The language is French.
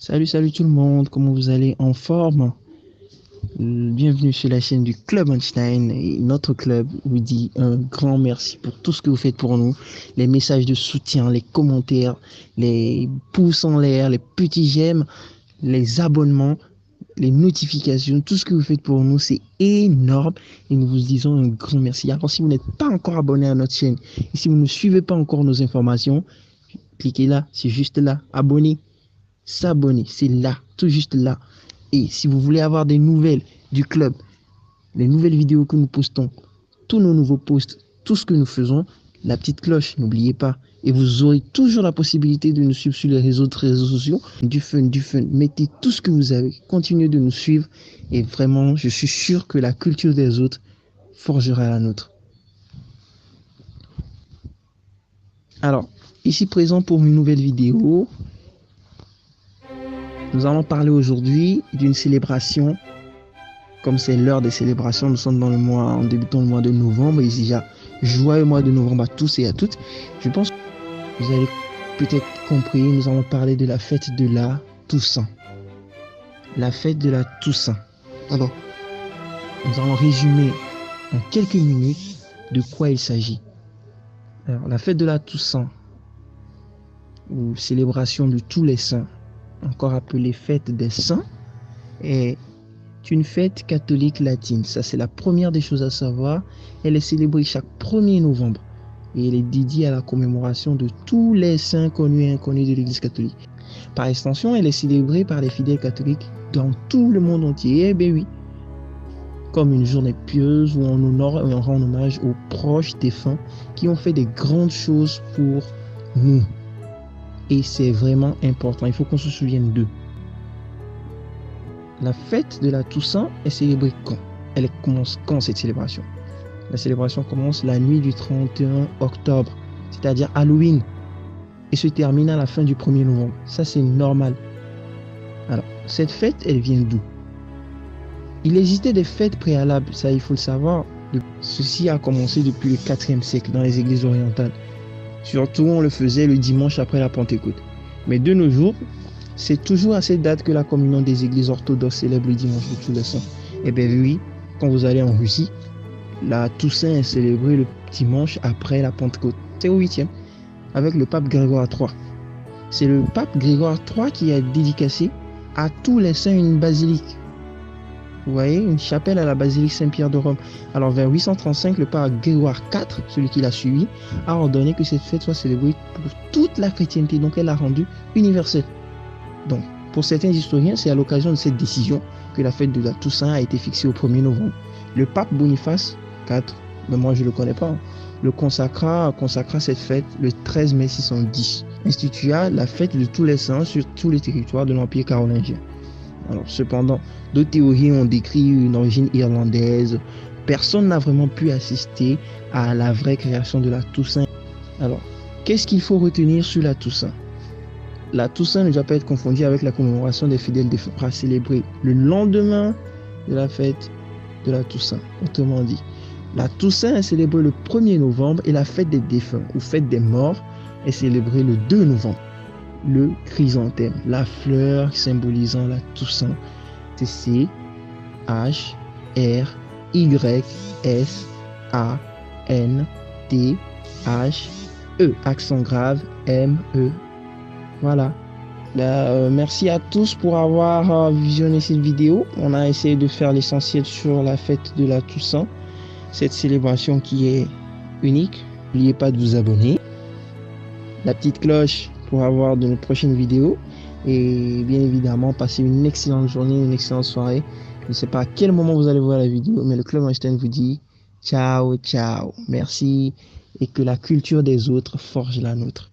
Salut tout le monde, comment vous allez? En forme? Bienvenue sur la chaîne du Club Einstein et notre club vous dit un grand merci pour tout ce que vous faites pour nous, les messages de soutien, les commentaires, les pouces en l'air, les petits j'aime, les abonnements, les notifications, tout ce que vous faites pour nous, c'est énorme et nous vous disons un grand merci. Alors si vous n'êtes pas encore abonné à notre chaîne et si vous ne suivez pas encore nos informations, cliquez là, c'est juste là, abonnez. S'abonner, c'est là, tout juste là. Et si vous voulez avoir des nouvelles du club, les nouvelles vidéos que nous postons, tous nos nouveaux posts, tout ce que nous faisons, la petite cloche, n'oubliez pas. Et vous aurez toujours la possibilité de nous suivre sur les autres réseaux sociaux. Du fun. Mettez tout ce que vous avez. Continuez de nous suivre. Et vraiment, je suis sûr que la culture des autres forgera la nôtre. Alors, ici présent pour une nouvelle vidéo. Nous allons parler aujourd'hui d'une célébration. Comme c'est l'heure des célébrations, nous sommes dans le mois, en débutant le mois de novembre. Et déjà, joyeux mois de novembre à tous et à toutes. Je pense que vous avez peut-être compris, nous allons parler de la fête de la Toussaint. La fête de la Toussaint. Alors, nous allons résumer en quelques minutes de quoi il s'agit. Alors, la fête de la Toussaint, ou célébration de tous les saints, encore appelée fête des saints, est une fête catholique latine. Ça, c'est la première des choses à savoir. Elle est célébrée chaque 1er novembre et elle est dédiée à la commémoration de tous les saints connus et inconnus de l'Église catholique. Par extension, elle est célébrée par les fidèles catholiques dans tout le monde entier. Eh bien oui, comme une journée pieuse où on honore et on rend hommage aux proches défunts qui ont fait des grandes choses pour nous. Et c'est vraiment important, il faut qu'on se souvienne d'eux. La fête de la Toussaint est célébrée quand? Elle commence quand, cette célébration? La célébration commence la nuit du 31 octobre, c'est-à-dire Halloween, et se termine à la fin du 1er novembre. Ça, c'est normal. Alors, cette fête, elle vient d'où? Il existait des fêtes préalables, ça il faut le savoir. Ceci a commencé depuis le 4e siècle dans les églises orientales. Surtout, on le faisait le dimanche après la Pentecôte. Mais de nos jours, c'est toujours à cette date que la communion des églises orthodoxes célèbre le dimanche de tous les saints. Eh bien oui, quand vous allez en Russie, la Toussaint est célébrée le dimanche après la Pentecôte. C'est au 8e, avec le pape Grégoire III. C'est le pape Grégoire III qui a dédicacé à tous les saints une basilique. Vous voyez, une chapelle à la basilique Saint-Pierre de Rome. Alors vers 835, le pape Grégoire IV, celui qui l'a suivi, a ordonné que cette fête soit célébrée pour toute la chrétienté. Donc elle l'a rendue universelle. Donc pour certains historiens, c'est à l'occasion de cette décision que la fête de la Toussaint a été fixée au 1er novembre. Le pape Boniface IV, mais moi je ne le connais pas, le consacra cette fête le 13 mai 610. Institua la fête de tous les saints sur tous les territoires de l'Empire carolingien. Alors, cependant, d'autres théories ont décrit une origine irlandaise. Personne n'a vraiment pu assister à la vraie création de la Toussaint. Alors, qu'est-ce qu'il faut retenir sur la Toussaint? La Toussaint ne doit pas être confondue avec la commémoration des fidèles défunts, célébrée le lendemain de la fête de la Toussaint. Autrement dit, la Toussaint est célébrée le 1er novembre et la fête des défunts, ou fête des morts, est célébrée le 2 novembre. Le chrysanthème, la fleur symbolisant la Toussaint, c'est C-H-R-Y-S-A-N-T-H-E, accent grave, M-E. Voilà. Merci à tous pour avoir visionné cette vidéo. On a essayé de faire l'essentiel sur la fête de la Toussaint, cette célébration qui est unique. N'oubliez pas de vous abonner, la petite cloche pour avoir de nos prochaines vidéos et bien évidemment passer une excellente journée, une excellente soirée. Je ne sais pas à quel moment vous allez voir la vidéo, mais le Club Einstein vous dit ciao, ciao, merci et que la culture des autres forge la nôtre.